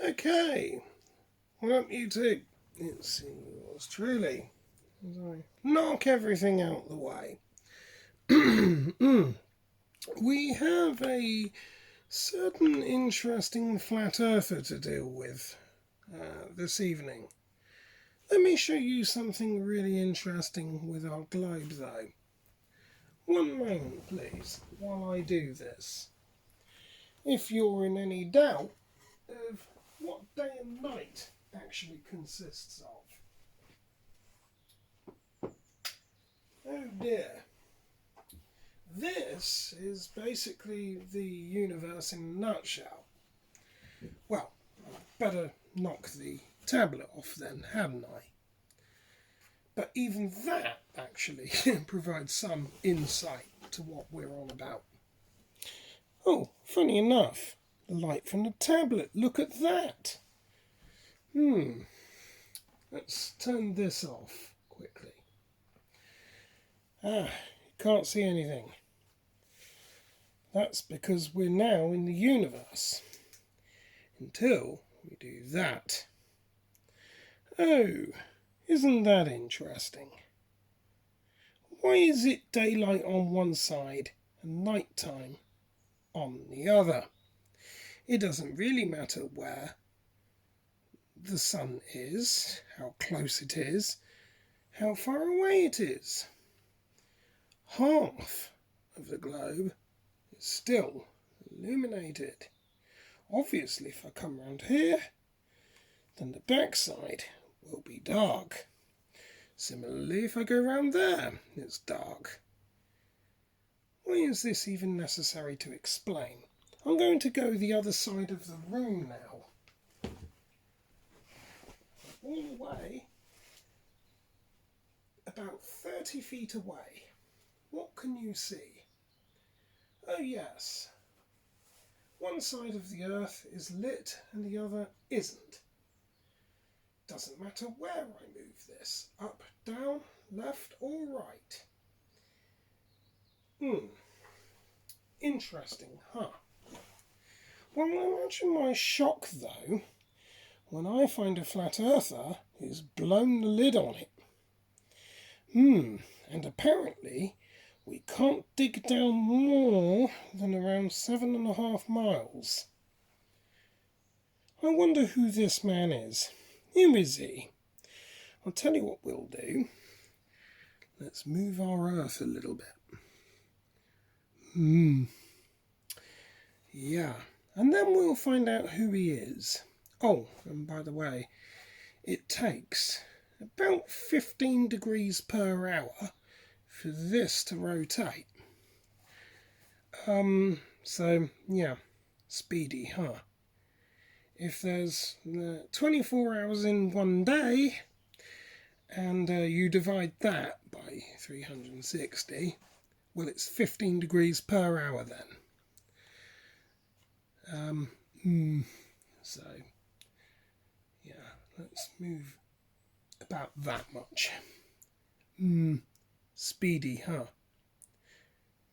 Okay, what up YouTube? It's yours truly, as I knock everything out the way. We have a certain interesting flat earther to deal with this evening. Let me show you something really interesting with our globe though. One moment please, while I do this. If you're in any doubt of what day and night actually consists of. Oh dear. This is basically the universe in a nutshell. Well, I'd better knock the tablet off then, hadn't I? But even that actually provides some insight to what we're on about. Oh, funny enough, the light from the tablet, look at that. Let's turn this off quickly. You can't see anything. That's because we're now in the universe. Until we do that. Oh, isn't that interesting? Why is it daylight on one side and night time on the other? It doesn't really matter where the sun is, how close it is, how far away it is. Half of the globe is still illuminated. Obviously, if I come round here, then the backside will be dark. Similarly, if I go round there, it's dark. Why is this even necessary to explain? I'm going to go the other side of the room now. All the way, about 30 feet away. What can you see? Oh yes. One side of the earth is lit and the other isn't. Doesn't matter where I move this, up, down, left or right. Interesting, huh? Well, imagine my shock though, when I find a flat earther who's blown the lid on it. And apparently we can't dig down more than around 7.5 miles. I wonder who this man is. Who is he? I'll tell you what we'll do. Let's move our earth a little bit. Yeah, and then we'll find out who he is. Oh, and by the way, it takes about 15 degrees per hour for this to rotate. So, yeah, speedy, huh? If there's 24 hours in one day, and you divide that by 360, well, it's 15 degrees per hour then. So, yeah, let's move about that much. Speedy, huh?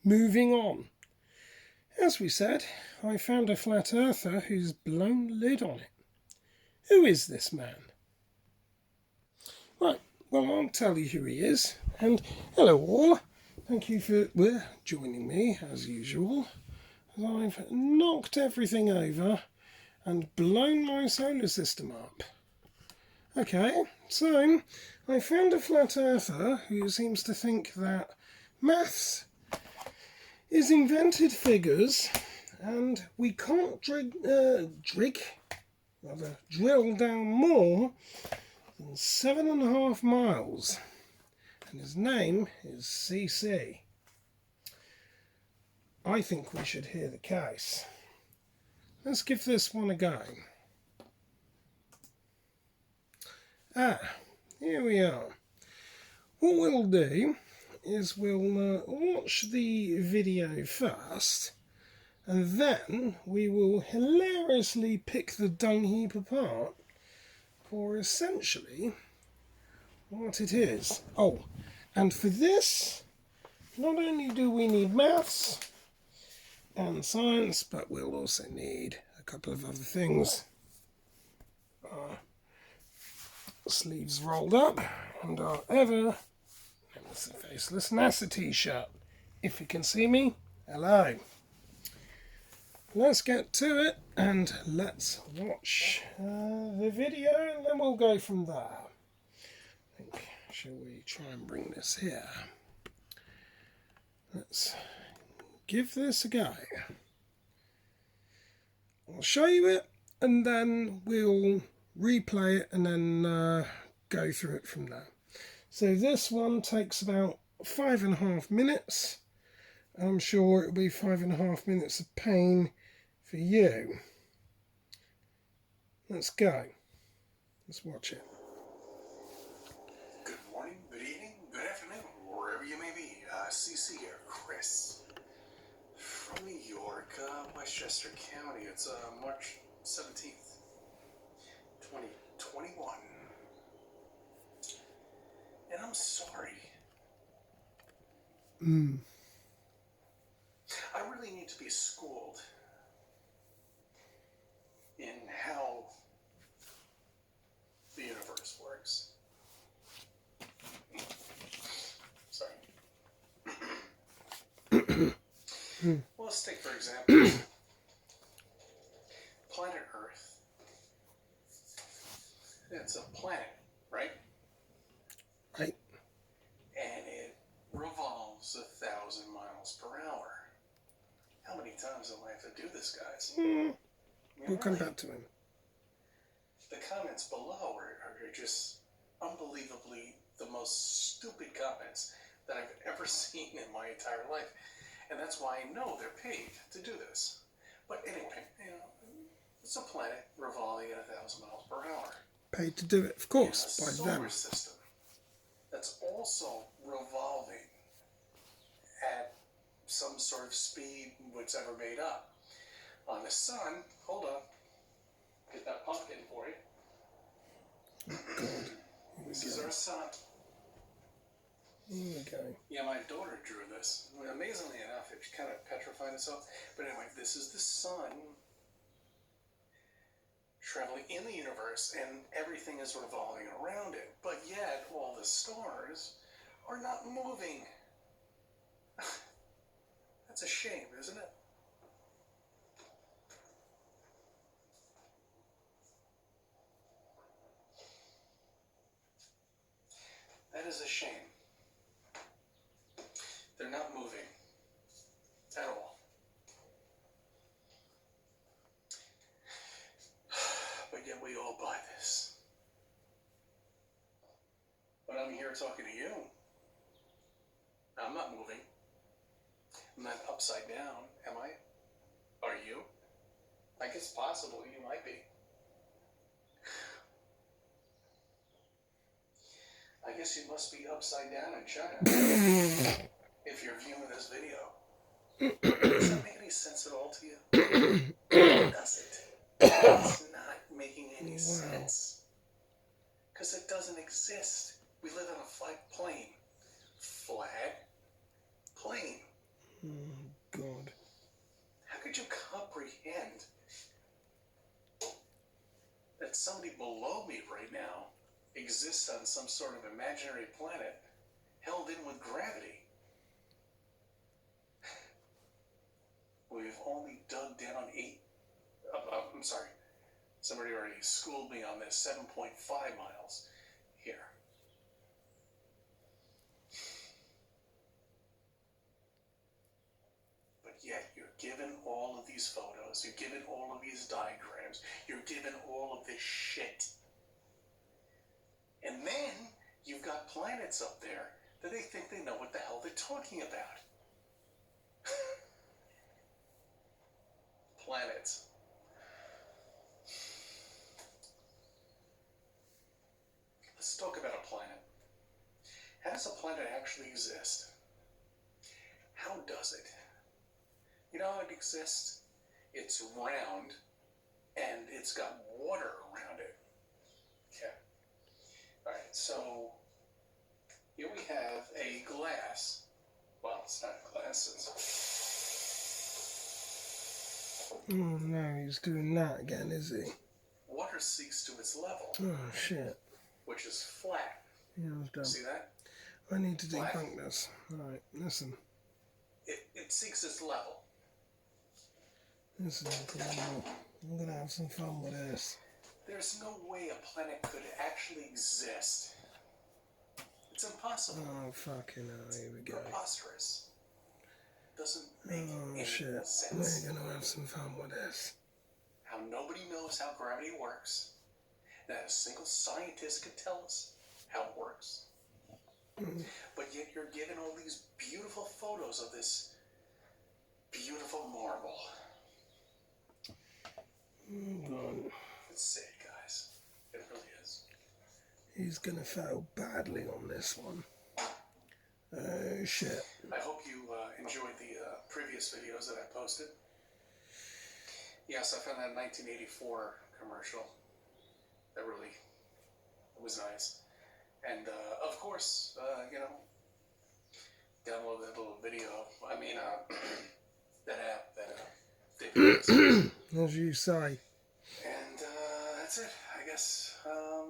Moving on. As we said, I found a flat earther who's blown the lid on it. Who is this man? Right, well, I'll tell you who he is. And hello all. Thank you for joining me, as usual. As I've knocked everything over and blown my solar system up. Okay, so I found a flat earther who seems to think that maths is invented figures and we can't drill down more than 7.5 miles. And his name is CC. I think we should hear the case. Let's give this one a go. Here we are. What we'll do is we'll watch the video first, and then we will hilariously pick the dung heap apart for essentially what it is. Oh, and for this, not only do we need maths and science, but we'll also need a couple of other things. sleeves rolled up, and our ever faceless NASA t-shirt. If you can see me, hello. Let's get to it and let's watch the video, and then we'll go from there. Shall we try and bring this here? Let's give this a go. I'll show you it and then we'll replay it and then go through it from there. So this one takes about 5.5 minutes. I'm sure it'll be 5.5 minutes of pain for you. Let's go. Let's watch it. Good morning, good evening, good afternoon, wherever you may be. CC here, Chris, from New York, Westchester County. It's March 17th, 2021. And I'm sorry. I really need to be schooled in how the universe works. Sorry. Well, let's take, for example, planet Earth. It's a planet, right? Right. And it revolves 1,000 miles per hour. How many times do I have to do this, guys? We'll come back to him. The comments below are just unbelievably the most stupid comments that I've ever seen in my entire life. And that's why I know they're paid to do this. But anyway, it's a planet revolving at 1,000 miles per hour. Paid to do it, of course, in a by solar them. system that's also revolving at some sort of speed which ever made up. On the sun, hold on, get that pumpkin for you. This is our sun. Here we go. Yeah, my daughter drew this. Amazingly enough, it kind of petrified itself. But anyway, this is the sun traveling in the universe, and everything is revolving around it. But yet, all the stars are not moving. That's a shame, isn't it? That is a shame. They're not moving at all. But yet we all buy this. But I'm here talking to you. I'm not moving. I'm not upside down, am I? Are you? I guess possibly you might be. I guess you must be upside down in China if you're viewing this video. Does that make any sense at all to you? Does it? It's not making any sense. Because it doesn't exist. We live on a flat plane. Flat plane. Oh, God. How could you comprehend that somebody below me right now exists on some sort of imaginary planet held in with gravity? We've only dug down I'm sorry, somebody already schooled me on this, 7.5 miles here. But yet you're given all of these photos, you're given all of these diagrams, you're given all of this shit. And then you've got planets up there that they think they know what the hell they're talking about. Planets. Let's talk about a planet. How does a planet actually exist? How does it? You know how it exists? It's round and it's got water around it. Okay. Alright, so here we have a glass. Well, it's not glass, it's... Oh no, he's doing that again, is he? Water sinks to its level. Oh shit. which is flat. Yeah, I was done. See that? I need to Flat. debunk this. Alright, listen. It seeks its level. Listen, I'm gonna have some fun with this. There's no way a planet could actually exist. It's impossible. Oh, fucking hell, here we go. Preposterous. Doesn't make any Shit. sense. We're gonna have some fun with this. How nobody knows how gravity works. Not a single scientist could tell us how it works. But yet you're given all these beautiful photos of this beautiful marble. God. It's sick, guys. It really is. He's gonna fail badly on this one. Oh, shit. I hope you enjoyed the previous videos that I posted. Yes, I found that 1984 commercial. That really was nice. And, of course, download that little video. I mean, that app that David As you say. And that's it, I guess. I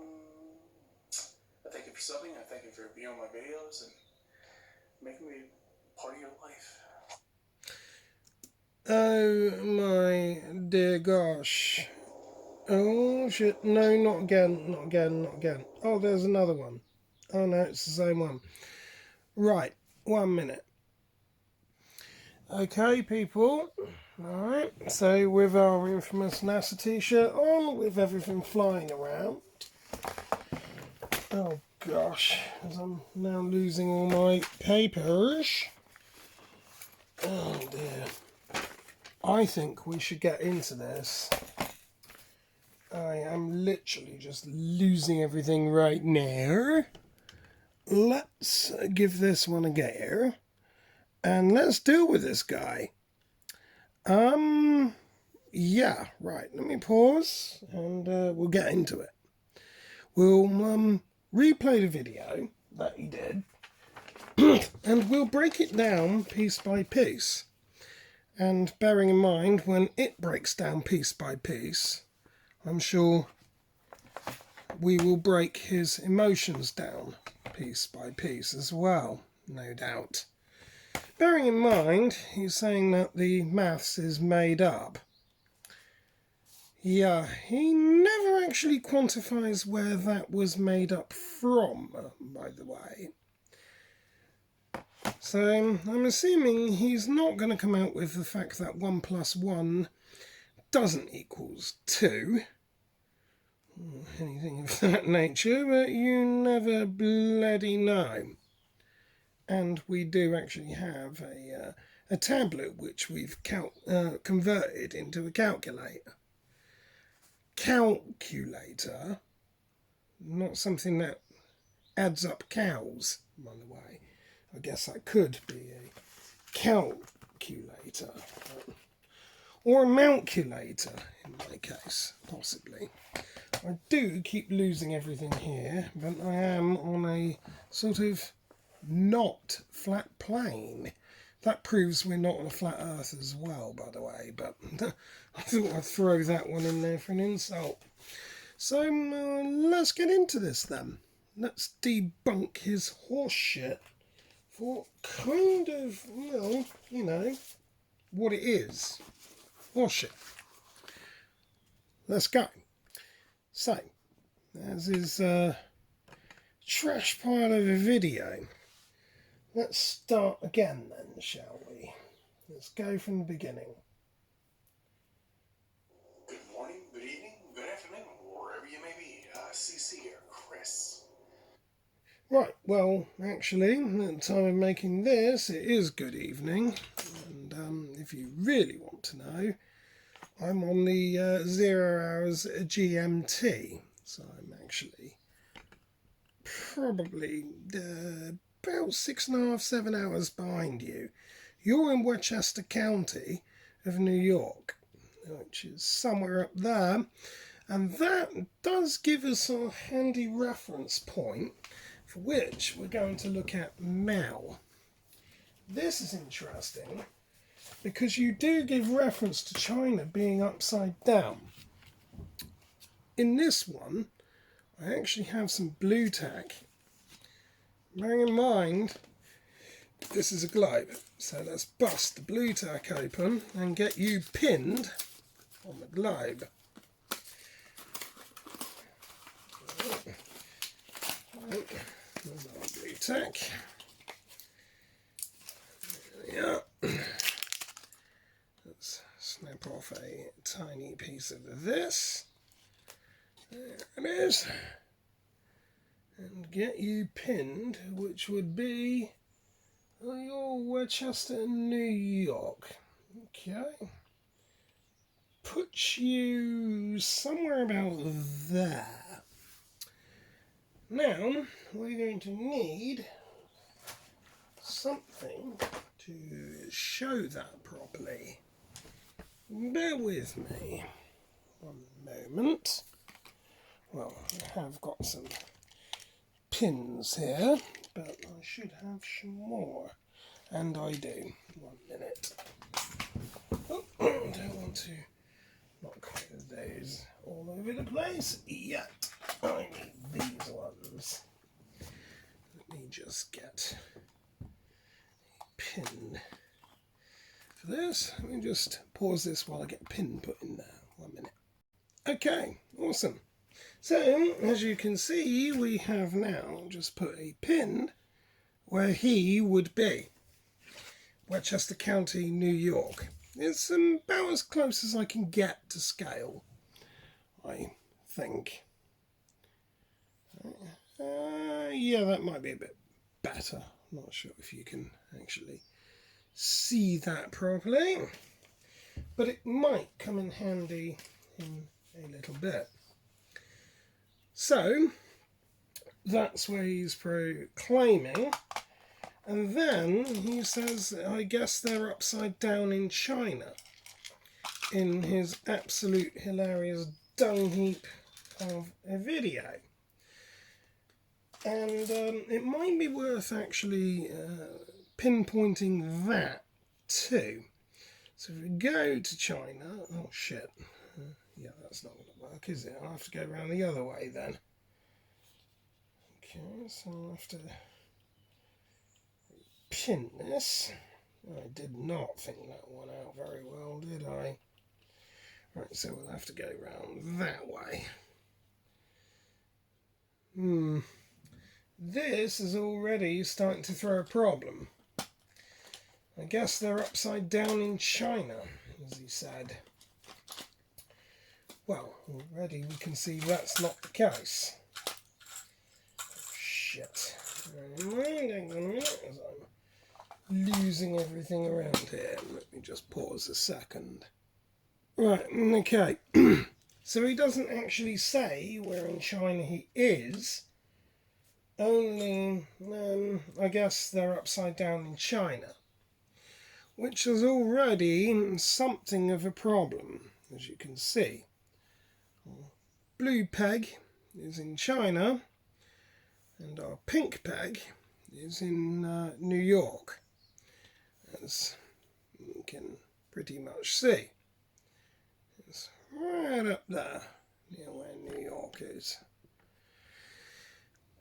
thank you for subbing. I thank you for viewing my videos and making me part of your life. Oh my dear gosh. Oh shit, no, not again, not again, not again. Oh, there's another one. Oh no, it's the same one. Right, 1 minute. Okay, people. Alright, so with our infamous NASA t-shirt on, with everything flying around. Oh gosh, as I'm now losing all my papers. Oh dear. I think we should get into this. I am literally just losing everything right now. Let's give this one a go. And let's deal with this guy. Yeah, right. Let me pause and we'll get into it. We'll replay the video that he did. And we'll break it down piece by piece. And bearing in mind, when it breaks down piece by piece, I'm sure we will break his emotions down piece by piece as well, no doubt. Bearing in mind, he's saying that the maths is made up. Yeah, he never actually quantifies where that was made up from, by the way. So I'm assuming he's not going to come out with the fact that 1 + 1 doesn't equal 2. Or anything of that nature, but you never bloody know. And we do actually have a tablet which we've converted into a calculator. Calculator, not something that adds up cows, by the way. I guess that could be a calculator. Or a mountculator, in my case, possibly. I do keep losing everything here, but I am on a sort of not flat plane. That proves we're not on a flat earth as well, by the way, but I thought I'd throw that one in there for an insult. So let's get into this then. Let's debunk his horse shit for kind of, well, you know, what it is. Horse shit. Let's go. So, as is trash pile of a video. Let's start again then, shall we? Let's go from the beginning. Good morning, good evening, good afternoon, wherever you may be. CC here, Chris. Right, well, actually, at the time of making this, it is good evening. And if you really want to know, I'm on the 0 hours GMT. So I'm actually probably about 6.5, 7 hours behind you. You're in Westchester County of New York, which is somewhere up there. And that does give us a handy reference point for which we're going to look at now. This is interesting because you do give reference to China being upside down. In this one, I actually have some blue tack. Bearing in mind, this is a globe, so let's bust the blue tack open and get you pinned on the globe. Blue tack. Yeah. Let's snap off a tiny piece of this. There it is. And get you pinned, which would be your Westchester, New York. Okay. Put you somewhere about there. Now, we're going to need something to show that properly. Bear with me one moment. Well, I have got some pins here, but I should have some more. And I do. 1 minute. Oh, I don't want to knock those all over the place yet. I need these ones. Let me just get a pin for this. Let me just pause this while I get a pin put in there. 1 minute. Okay, awesome. So, as you can see, we have now just put a pin where he would be. Westchester County, New York. It's about as close as I can get to scale, I think. Yeah, that might be a bit better. I'm not sure if you can actually see that properly, but it might come in handy in a little bit. So, that's where he's proclaiming. And then he says, I guess they're upside down in China, in his absolute hilarious dung heap of a video. And it might be worth actually pinpointing that too. So if we go to China, oh shit, yeah, that's not going to work, is it? I'll have to go around the other way then. Okay, so I'll have to pin this. I did not think that one out very well, did I? Right, so we'll have to go round that way. This is already starting to throw a problem. I guess they're upside down in China, as he said. Well, already we can see that's not the case. Oh, shit. Hang on a minute, as I'm losing everything around here. Let me just pause a second. Right, okay. So he doesn't actually say where in China he is. Only, I guess they're upside down in China. Which is already something of a problem, as you can see. Blue peg is in China, and our pink peg is in New York, as you can pretty much see. It's right up there, near where New York is.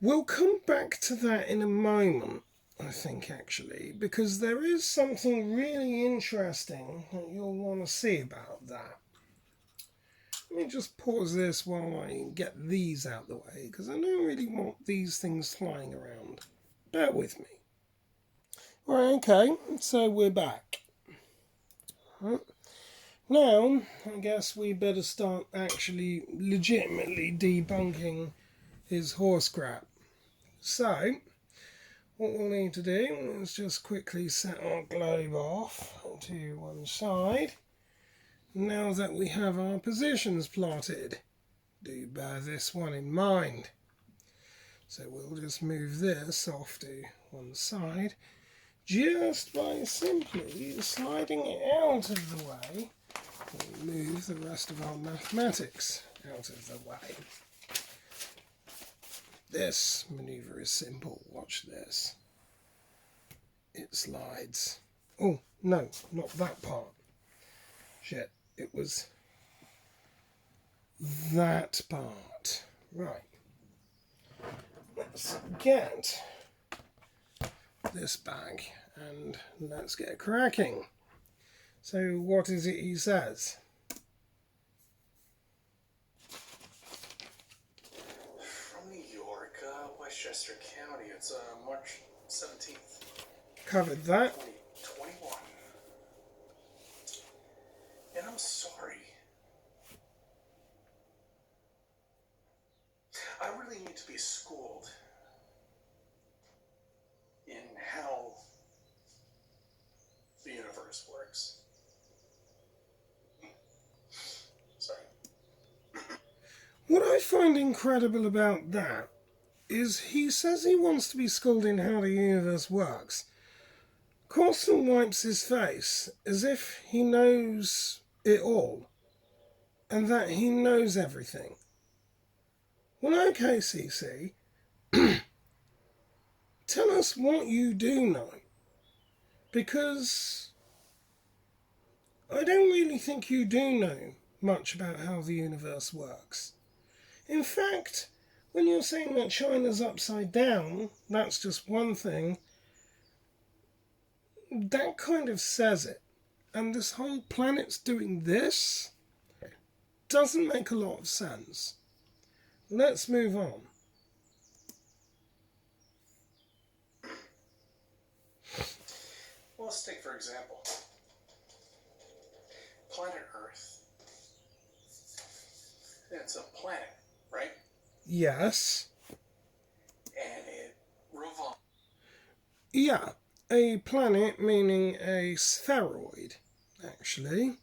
We'll come back to that in a moment, I think, actually, because there is something really interesting that you'll want to see about that. Let me just pause this while I get these out the way, because I don't really want these things flying around. Bear with me. Right, okay, so we're back. Right. Now, I guess we better start actually legitimately debunking his horse crap. So, what we'll need to do is just quickly set our globe off to one side. Now that we have our positions plotted, do bear this one in mind. So we'll just move this off to one side, just by simply sliding it out of the way. We'll move the rest of our mathematics out of the way. This maneuver is simple. Watch this. It slides. Oh, no, not that part. Shit, it was that part. Right. let's get this bag and let's get cracking. So what is it he says? From New York, Westchester County. It's March 17th. Covered that. 2021. And I'm sorry. I really need to be schooled in how the universe works. Sorry. What I find incredible about that is he says he wants to be schooled in how the universe works. Corson wipes his face as if he knows it all and that he knows everything. Well, okay, CC, tell us what you do know, because I don't really think you do know much about how the universe works. In fact, when you're saying that China's upside down, that's just one thing, that kind of says it. And this whole planet's doing this doesn't make a lot of sense. Let's move on. Well, let's take, for example, planet Earth. It's a planet, right? Yes. And it revolves. Yeah, a planet meaning a spheroid, actually,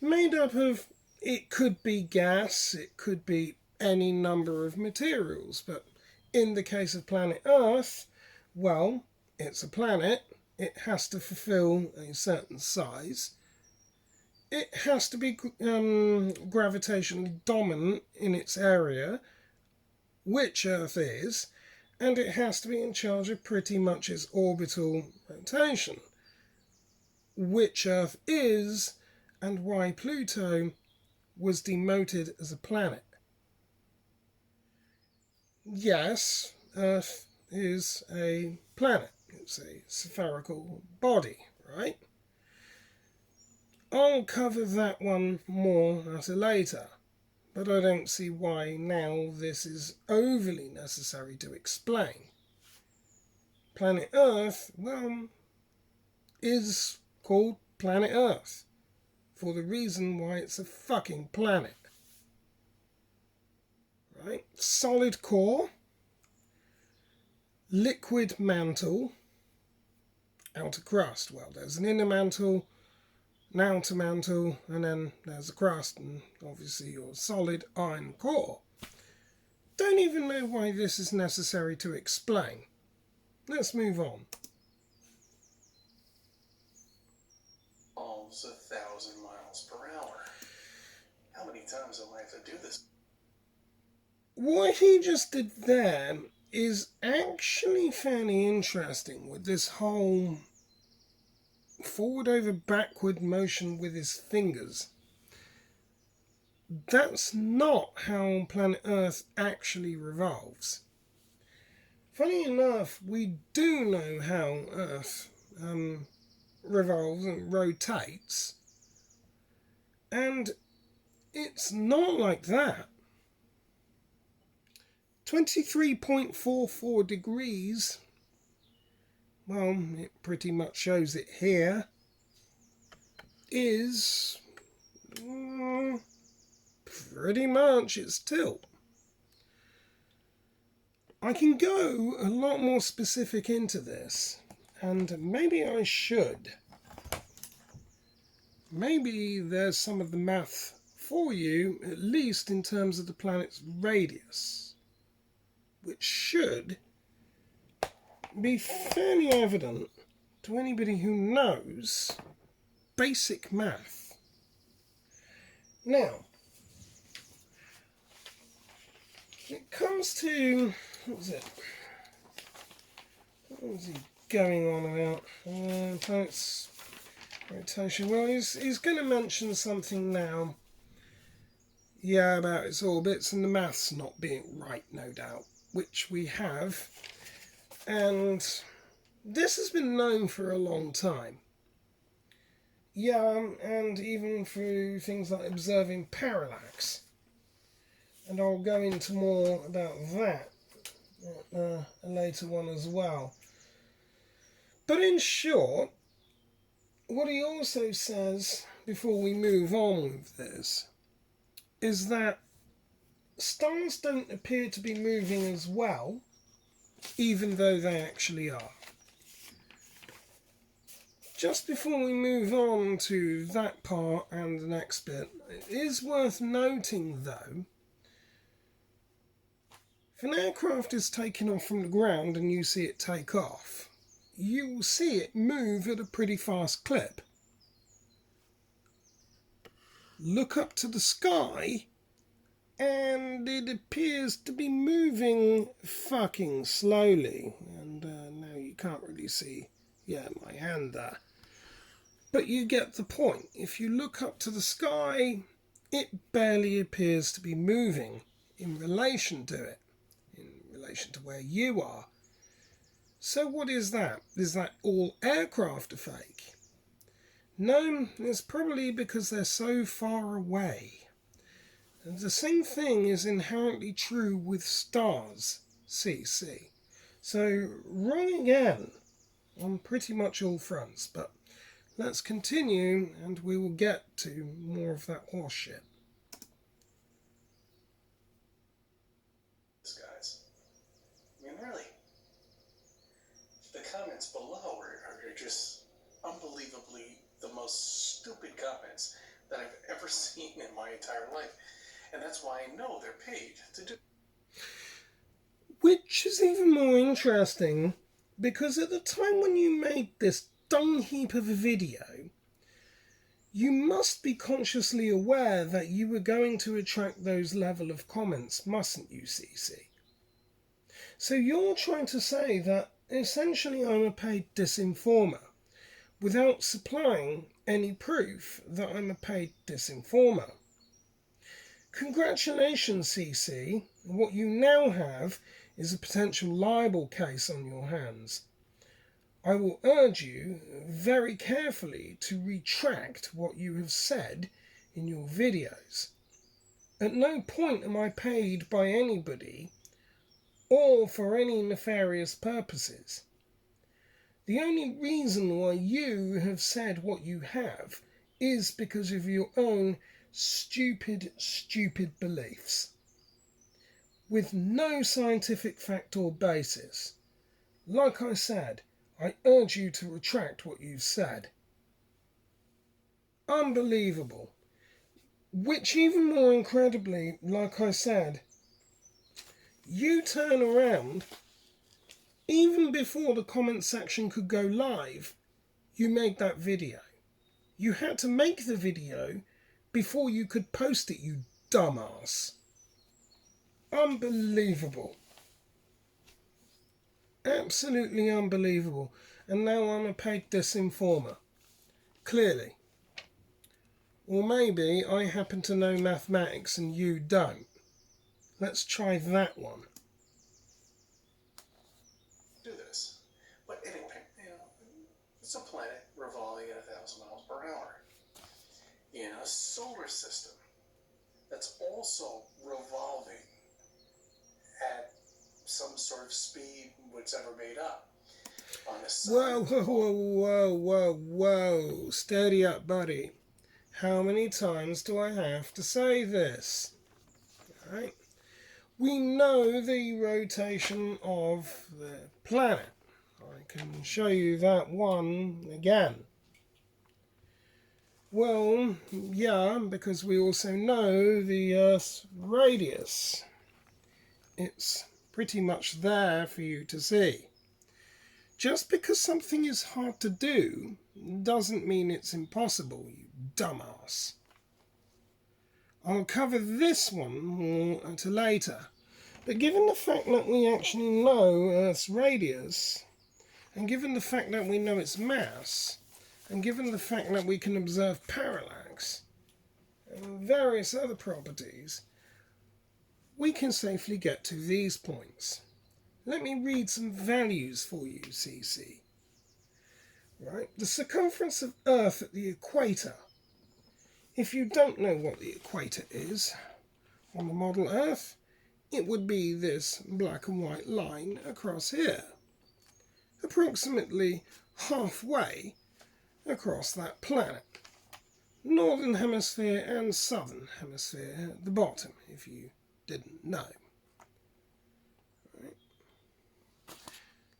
made up of, it could be gas, it could be any number of materials, but in the case of planet Earth, well, it's a planet, it has to fulfill a certain size, it has to be gravitationally dominant in its area, which Earth is, and it has to be in charge of pretty much its orbital rotation, which Earth is, and why Pluto was demoted as a planet. Yes, Earth is a planet. It's a spherical body, right? I'll cover that one more at a later, but I don't see why now this is overly necessary to explain. Planet Earth, well, is called Planet Earth for the reason why it's a fucking planet. Right? Solid core, liquid mantle, outer crust. Well, there's an inner mantle, an outer mantle, and then there's a crust, and obviously your solid iron core. Don't even know why this is necessary to explain. Let's move on. 1,000 miles per hour. How many times do I have to do this? What he just did there is actually fairly interesting with this whole forward over backward motion with his fingers. That's not how planet Earth actually revolves. Funny enough, we do know how Earth revolves and rotates, and it's not like that. 23.44 degrees, well, it pretty much shows it here, is pretty much its tilt. I can go a lot more specific into this, and maybe I should. Maybe there's some of the math for you, at least in terms of the planet's radius, which should be fairly evident to anybody who knows basic math. Now, when it comes to, what was he going on about? Planet's rotation. Well, he's going to mention something now. Yeah, about its orbits and the maths not being right, no doubt. which we have, and this has been known for a long time. Yeah, and even through things like observing parallax. And I'll go into more about that a later one as well. But in short, what he also says, before we move on with this, is that stars don't appear to be moving as well, even though they actually are. Just before we move on to that part and the next bit, it is worth noting though, if an aircraft is taken off from the ground and you see it take off, you will see it move at a pretty fast clip. Look up to the sky and it appears to be moving fucking slowly. And now you can't really see, my hand there. But you get the point. If you look up to the sky, it barely appears to be moving in relation to it, in relation to where you are. So what is that? Is that all aircraft are fake? No, it's probably because they're so far away. And the same thing is inherently true with stars, CC. So wrong again on pretty much all fronts, but let's continue and we will get to more of that horse shit. Guys, I mean, really, the comments below are just unbelievably the most stupid comments that I've ever seen in my entire life. And that's why I know they're paid to do. Which is even more interesting, because at the time when you made this dung heap of a video, you must be consciously aware that you were going to attract those level of comments, mustn't you, CC? So you're trying to say that essentially I'm a paid disinformer, without supplying any proof that I'm a paid disinformer. Congratulations, CC. What you now have is a potential libel case on your hands. I will urge you very carefully to retract what you have said in your videos. At no point am I paid by anybody or for any nefarious purposes. The only reason why you have said what you have is because of your own stupid beliefs, with no scientific fact or basis. Like I said, I urge you to retract what you've said. Unbelievable. Which even more incredibly, like I said, you turn around, even before the comment section could go live, you made that video. You had to make the video before you could post it, you dumbass. Unbelievable. Absolutely unbelievable. And now I'm a paid disinformer. Clearly. Or maybe I happen to know mathematics and you don't. Let's try that one. Do this. But anyway, it's a planet revolving at 1,000 miles per hour in a solar system that's also revolving at some sort of speed which ever made up on a sun. Whoa. Steady up, buddy. How many times do I have to say this? Right? We know the rotation of the planet. I can show you that one again. Well, yeah, because we also know the Earth's radius. It's pretty much there for you to see. Just because something is hard to do doesn't mean it's impossible, you dumbass. I'll cover this one more until later, but given the fact that we actually know Earth's radius, and given the fact that we know its mass, and given the fact that we can observe parallax, and various other properties, we can safely get to these points. Let me read some values for you, CC. Right, the circumference of Earth at the equator. If you don't know what the equator is, on the model Earth, it would be this black and white line across here, approximately halfway across that planet. Northern hemisphere and southern hemisphere at the bottom, if you didn't know. Right.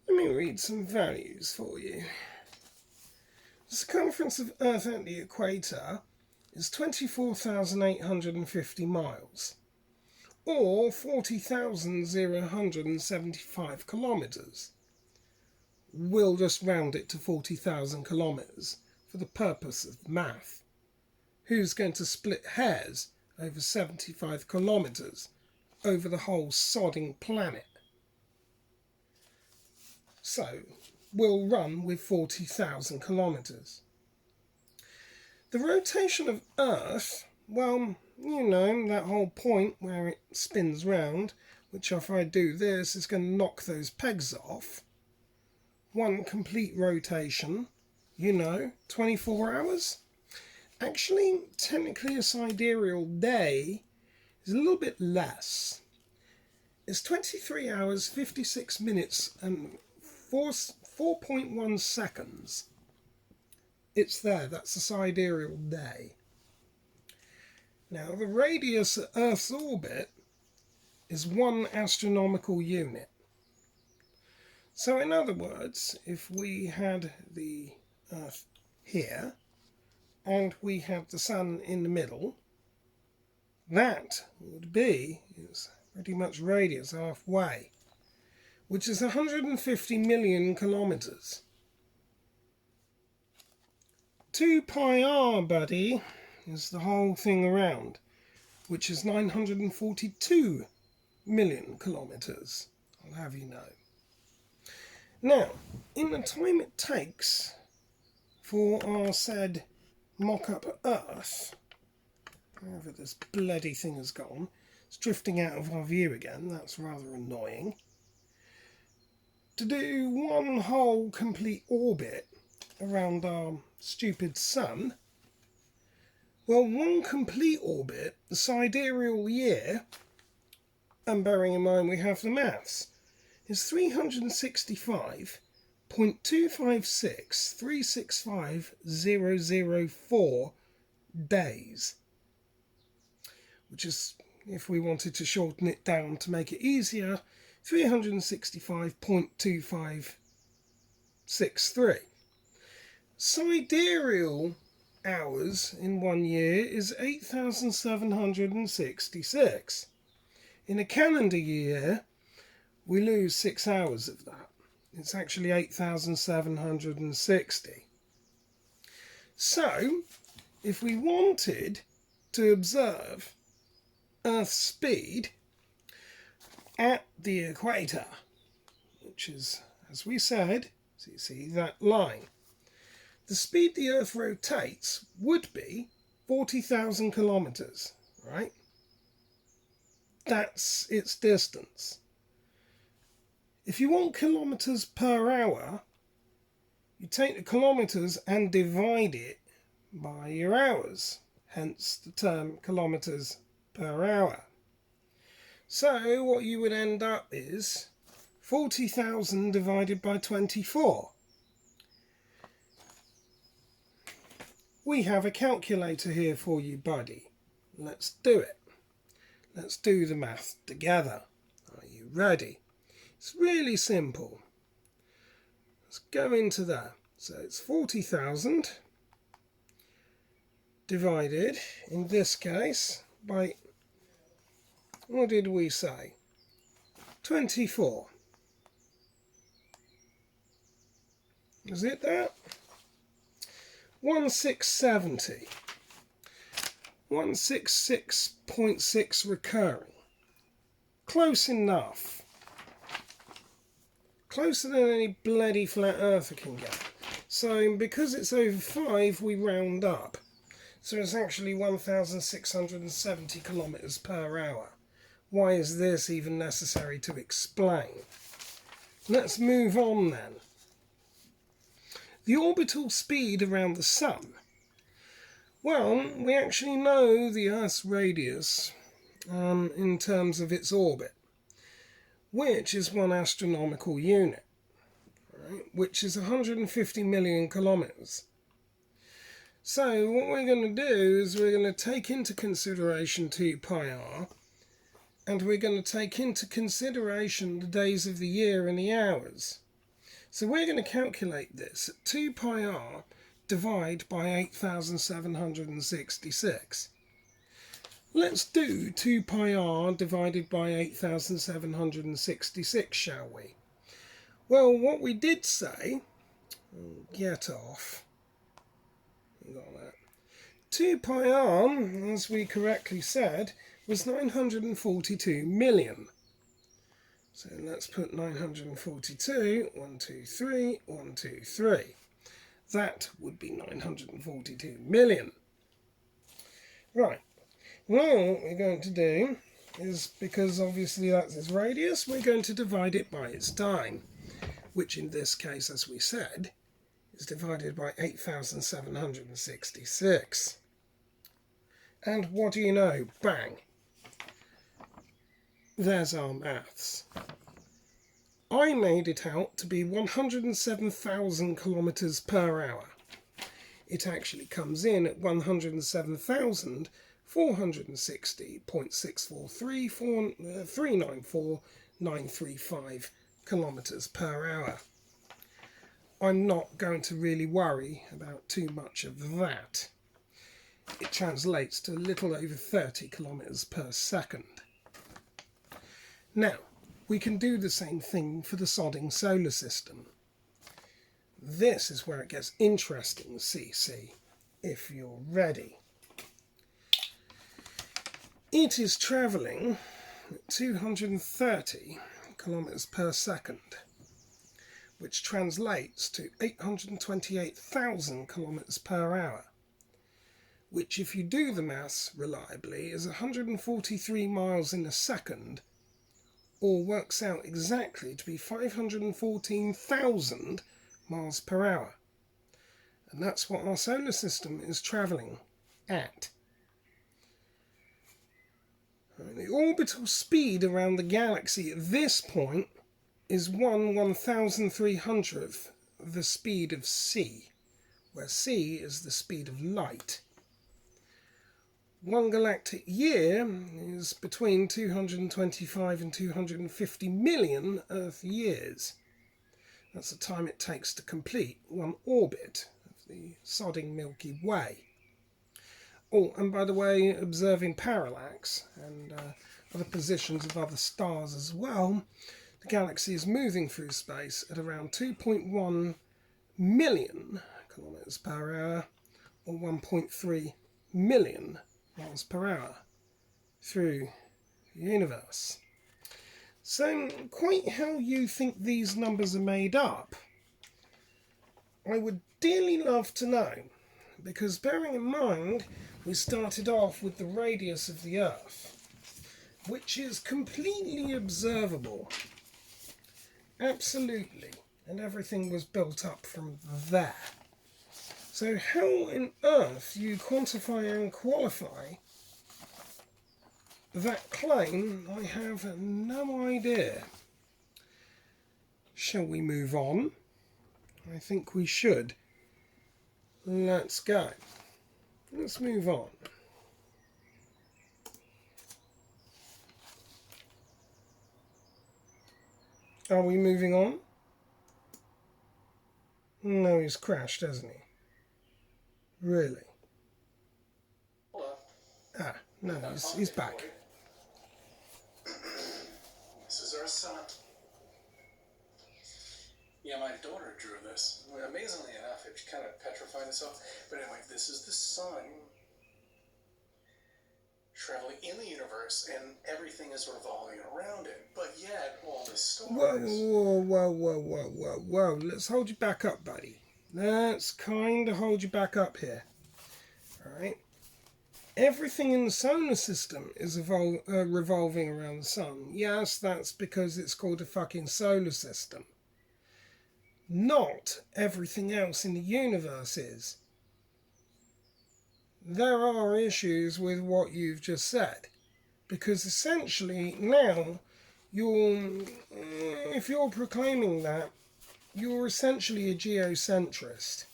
Let me read some values for you. The circumference of Earth at the equator is 24,850 miles, or 40,075 kilometres. We'll just round it to 40,000 kilometres for the purpose of math. Who's going to split hairs over 75 kilometres over the whole sodding planet? So, we'll run with 40,000 kilometres. The rotation of Earth, well, you know, that whole point where it spins round, which if I do this is going to knock those pegs off. One complete rotation, you know, 24 hours. Actually, technically a sidereal day is a little bit less. It's 23 hours, 56 minutes and 4.1 seconds. It's there, that's a sidereal day. Now, the radius of Earth's orbit is 1 astronomical unit. So in other words, if we had the Earth here, and we had the Sun in the middle, that would be, is pretty much radius halfway, which is 150 million kilometres. 2 pi r, buddy, is the whole thing around, which is 942 million kilometres, I'll have you know. Now, in the time it takes for our said mock-up Earth, wherever this bloody thing has gone, it's drifting out of our view again, that's rather annoying, to do one whole complete orbit around our stupid Sun, well, one complete orbit, the sidereal year, and bearing in mind we have the maths, is 365.256365004 days, which is, if we wanted to shorten it down to make it easier, 365.2563. Sidereal hours in 1 year is 8,766. In a calendar year, we lose 6 hours of that. It's actually 8,760. So, if we wanted to observe Earth's speed at the equator, which is, as we said, so you see that line, the speed the Earth rotates would be 40,000 kilometres, right? That's its distance. If you want kilometres per hour, you take the kilometres and divide it by your hours, hence the term kilometres per hour. So what you would end up is 40,000 divided by 24. We have a calculator here for you, buddy. Let's do it. Let's do the math together. Are you ready? It's really simple. Let's go into that. So it's 40,000 divided, in this case, by, what did we say? 24. Is it that? 1670. 166.6 recurring. Close enough. Closer than any bloody flat earther can get. So because it's over 5, we round up. So it's actually 1,670 kilometres per hour, why is this even necessary to explain? Let's move on then. The orbital speed around the Sun. Well, we actually know the Earth's radius in terms of its orbit, which is one astronomical unit, right, which is 150 million kilometres. So what we're going to do is we're going to take into consideration 2 pi r, and we're going to take into consideration the days of the year and the hours. So we're going to calculate this at 2 pi r divide by 8,766. Let's do 2 pi r divided by 8,766, shall we? Well, what we did say, get off, you got that. 2 pi r, as we correctly said, was 942 million. So let's put 942, 1, 2, 3, 1, 2, 3. That would be 942 million. Right, now what we're going to do is, because obviously that's its radius, we're going to divide it by its time, which in this case, as we said, is divided by 8,766. And what do you know? Bang! There's our maths. I made it out to be 107,000 kilometres per hour. It actually comes in at 107,460.643,394,935 kilometres per hour. I'm not going to really worry about too much of that. It translates to a little over 30 kilometres per second. Now, we can do the same thing for the sodding solar system. This is where it gets interesting, CC, if you're ready. It is travelling at 230 kilometres per second, which translates to 828,000 kilometres per hour, which, if you do the maths reliably, is 143 miles in a second, or works out exactly to be 514,000 miles per hour. And that's what our solar system is travelling at. The orbital speed around the galaxy at this point is 1/1300th of the speed of c, where c is the speed of light. One galactic year is between 225 and 250 million Earth years. That's the time it takes to complete one orbit of the sodding Milky Way. Oh, and by the way, observing parallax and other positions of other stars as well, the galaxy is moving through space at around 2.1 million kilometres per hour, or 1.3 million miles per hour through the universe. So, quite how you think these numbers are made up, I would dearly love to know, because bearing in mind we started off with the radius of the Earth, which is completely observable, absolutely, and everything was built up from there. So how on earth you quantify and qualify that claim, I have no idea. Shall we move on? I think we should. Let's go. Let's move on. Are we moving on? No, he's crashed, hasn't he? Really? Ah, no, he's back. This is our sun. Yeah, my daughter drew this. Amazingly enough, it kind of petrified itself. But anyway, this is the sun traveling in the universe, and everything is revolving around it. But yet, all the stars... Whoa. Let's hold you back up, buddy. Let's kind of hold you back up here. All right? everything in the solar system is revolving around the sun. Yes, that's because it's called a fucking solar system. Not everything else in the universe is. There are issues with what you've just said, because essentially now if you're proclaiming that, you're essentially a geocentrist,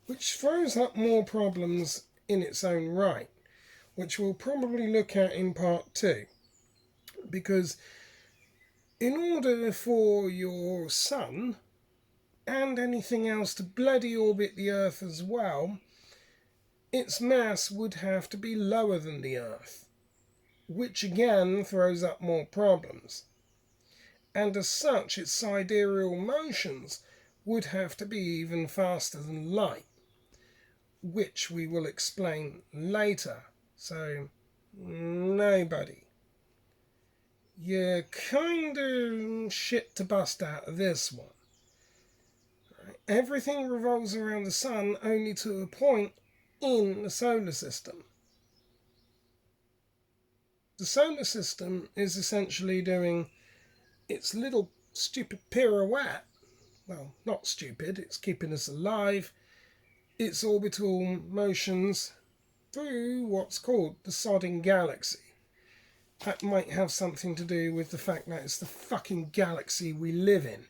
which throws up more problems in its own right, which we'll probably look at in part 2. Because in order for your sun and anything else to bloody orbit the Earth as well, its mass would have to be lower than the Earth, which again throws up more problems. And as such, its sidereal motions would have to be even faster than light, which we will explain later. So, nobody. You're kind of shit to bust out of this one. Right? Everything revolves around the sun only to a point in the solar system. The solar system is essentially doing its little stupid pirouette. Well, not stupid, it's keeping us alive. Its orbital motions through what's called the sodding galaxy. That might have something to do with the fact that it's the fucking galaxy we live in.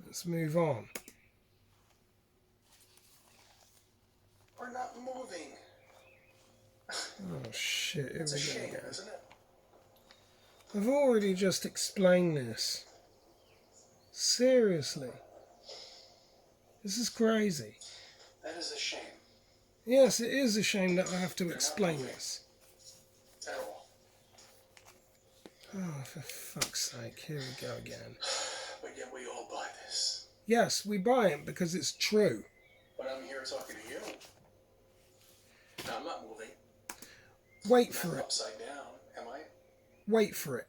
Let's move on. We're not moving. Oh shit, here It's a we go shame, again. isn't it? I've already just explained this. Seriously. This is crazy. That is a shame. Yes, it is a shame that I have to explain this. At all. Oh, for fuck's sake, here we go again. But yet we all buy this. Yes, we buy it because it's true. But I'm here talking to you. Now, I'm not moving. Wait I'm for not it. upside down, am I? Wait for it.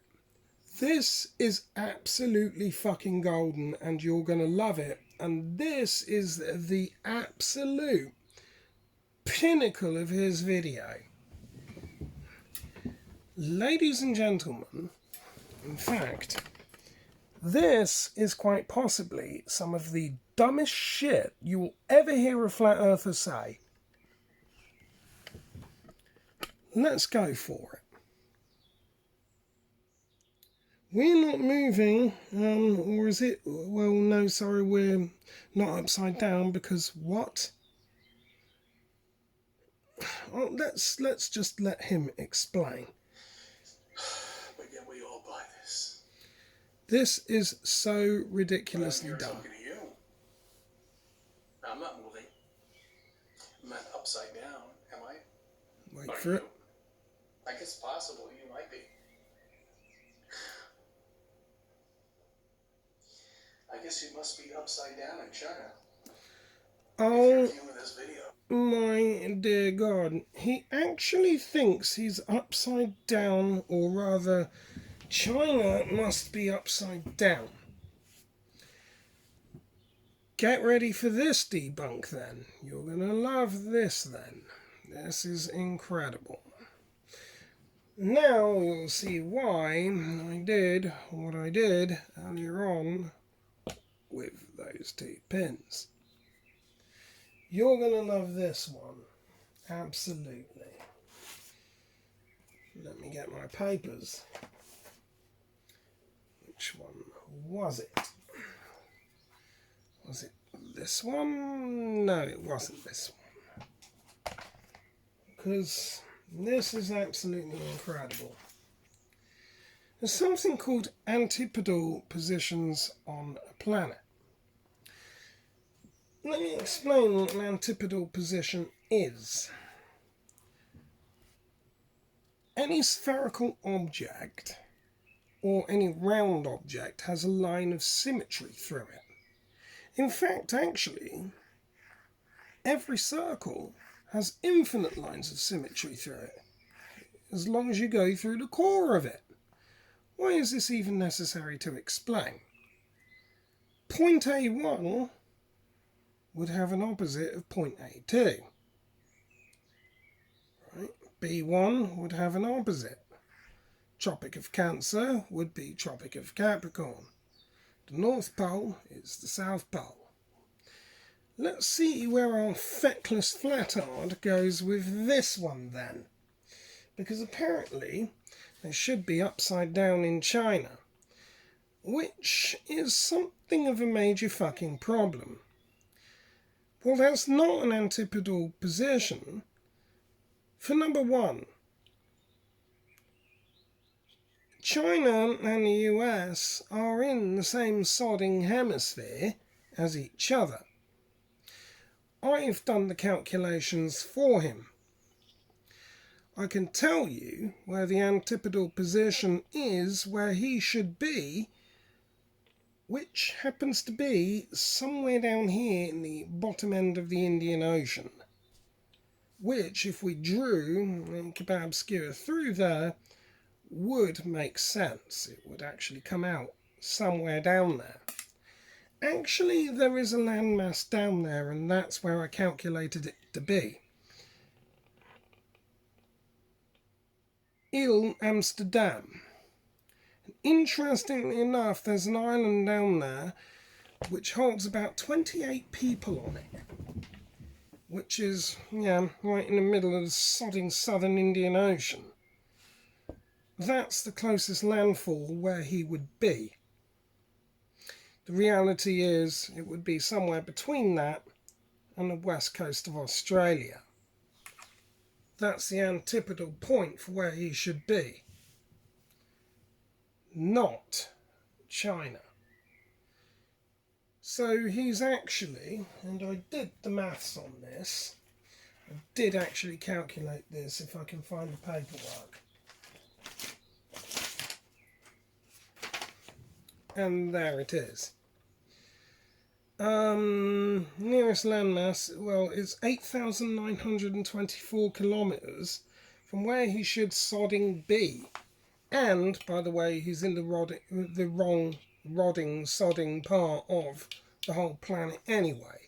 This is absolutely fucking golden and you're going to love it. And this is the absolute pinnacle of his video. Ladies and gentlemen, in fact, this is quite possibly some of the dumbest shit you will ever hear a flat earther say. Let's go for it. We're not moving, or is it? Well, no, sorry, we're not upside down because what? Oh, let's just let him explain. But yet we all buy this. This is so ridiculously But I'm here dumb. talking to you. Now, I'm not moving. I'm not upside down, am I? Wait Are for you? it. I guess possible you might be. I guess you must be upside down in China. If you're Oh viewing this video. my dear God, he actually thinks he's upside down, or rather, China must be upside down. Get ready for this debunk then. You're gonna love this then. This is incredible. Now you'll see why I did what I did earlier on with those 2 pins. You're gonna love this one. Absolutely. Let me get my papers. Which one was it? Was it this one? No, it wasn't this one. Because this is absolutely incredible. There's something called antipodal positions on a planet. Let me explain what an antipodal position is. Any spherical object or any round object has a line of symmetry through it. In fact, actually, every circle has infinite lines of symmetry through it, as long as you go through the core of it. Why is this even necessary to explain? Point A1 would have an opposite of point A2. Right? B1 would have an opposite. Tropic of Cancer would be Tropic of Capricorn. The North Pole is the South Pole. Let's see where our feckless flatard goes with this one then. Because apparently they should be upside down in China, which is something of a major fucking problem. Well, that's not an antipodal position. For number one, China and the US are in the same sodding hemisphere as each other. I've done the calculations for him. I can tell you where the antipodal position is where he should be, which happens to be somewhere down here in the bottom end of the Indian Ocean, which, if we drew a kebab skewer through there, would make sense. It would actually come out somewhere down there. Actually, there is a landmass down there, and that's where I calculated it to be. Ile Amsterdam. Interestingly enough, there's an island down there which holds about 28 people on it, which is, right in the middle of the sodding southern Indian Ocean. That's the closest landfall where he would be. The reality is it would be somewhere between that and the west coast of Australia. That's the antipodal point for where he should be. Not China. So he's actually, and I did the maths on this, I did actually calculate this if I can find the paperwork. And there it is. Nearest landmass, well, it's 8,924 kilometres from where he should sodding be. And, by the way, he's in the wrong sodding part of the whole planet anyway.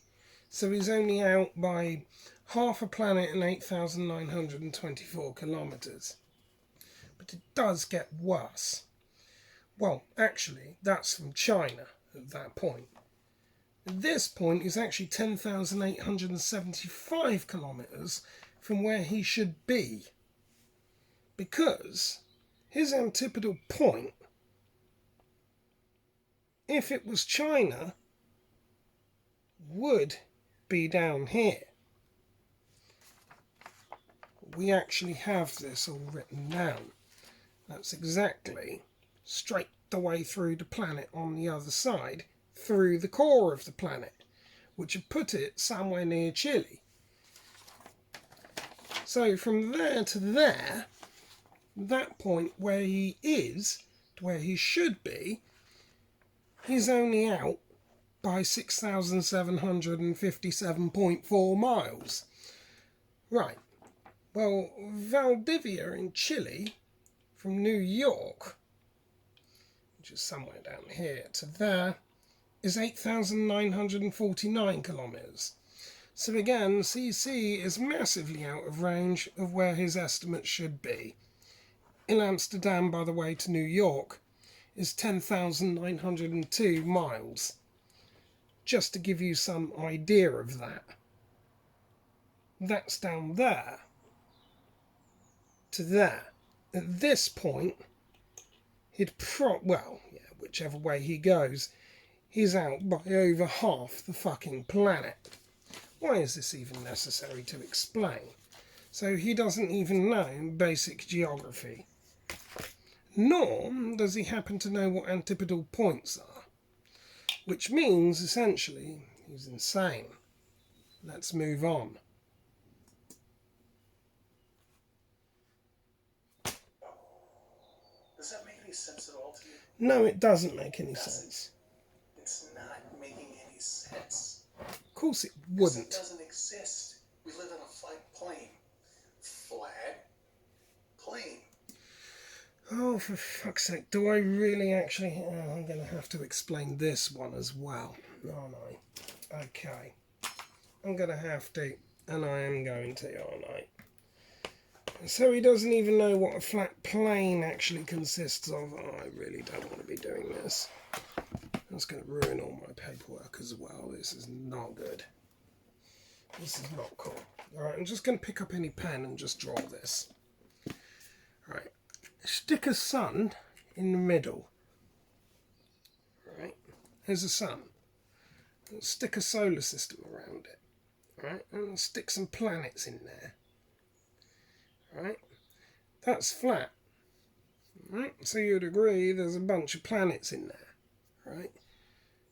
So he's only out by half a planet and 8,924 kilometres. But it does get worse. Well, actually, that's from China at that point. At this point, he's actually 10,875 kilometres from where he should be. Because his antipodal point, if it was China, would be down here. We actually have this all written down. That's exactly straight the way through the planet on the other side, through the core of the planet, which would put it somewhere near Chile. So from there to there, that point where he is to where he should be, he's only out by 6,757.4 miles. Right. Well, Valdivia in Chile, from New York, which is somewhere down here to there, is 8,949 kilometres. So again, CC is massively out of range of where his estimate should be. In Amsterdam, by the way, to New York, is 10,902 miles. Just to give you some idea of that. That's down there to there. At this point, he'd whichever way he goes, he's out by over half the fucking planet. Why is this even necessary to explain? So he doesn't even know basic geography. Nor does he happen to know what antipodal points are. Which means, essentially, he's insane. Let's move on. Does that make any sense at all to you? No, it doesn't make any sense. It's not making any sense. Of course it wouldn't. It doesn't exist. We live on a flat plane. Flat plane. Oh, for fuck's sake, do I really actually... Oh, I'm going to have to explain this one as well, aren't I? Okay. I'm going to have to, and I am going to, aren't I? So he doesn't even know what a flat plane actually consists of. Oh, I really don't want to be doing this. That's going to ruin all my paperwork as well. This is not good. This is not cool. Alright, I'm just going to pick up any pen and just draw this. Alright, stick a sun in the middle. Alright, there's a sun. And stick a solar system around it. Alright, and stick some planets in there. Alright, that's flat. Alright, so you'd agree there's a bunch of planets in there. Right?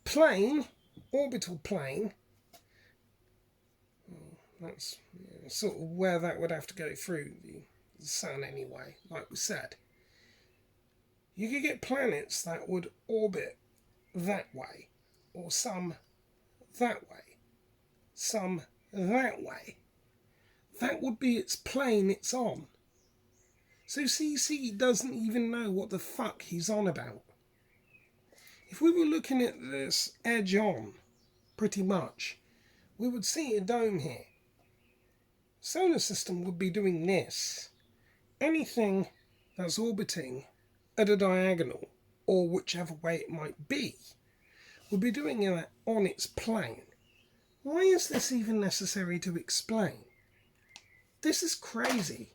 Plane, orbital plane, that's sort of where that would have to go through the sun anyway, like we said. You could get planets that would orbit that way, or some that way, some that way. That would be its plane it's on. So CC doesn't even know what the fuck he's on about. If we were looking at this edge on, pretty much, we would see a dome here. Solar system would be doing this. Anything that's orbiting at a diagonal, or whichever way it might be, would be doing it on its plane. Why is this even necessary to explain? This is crazy.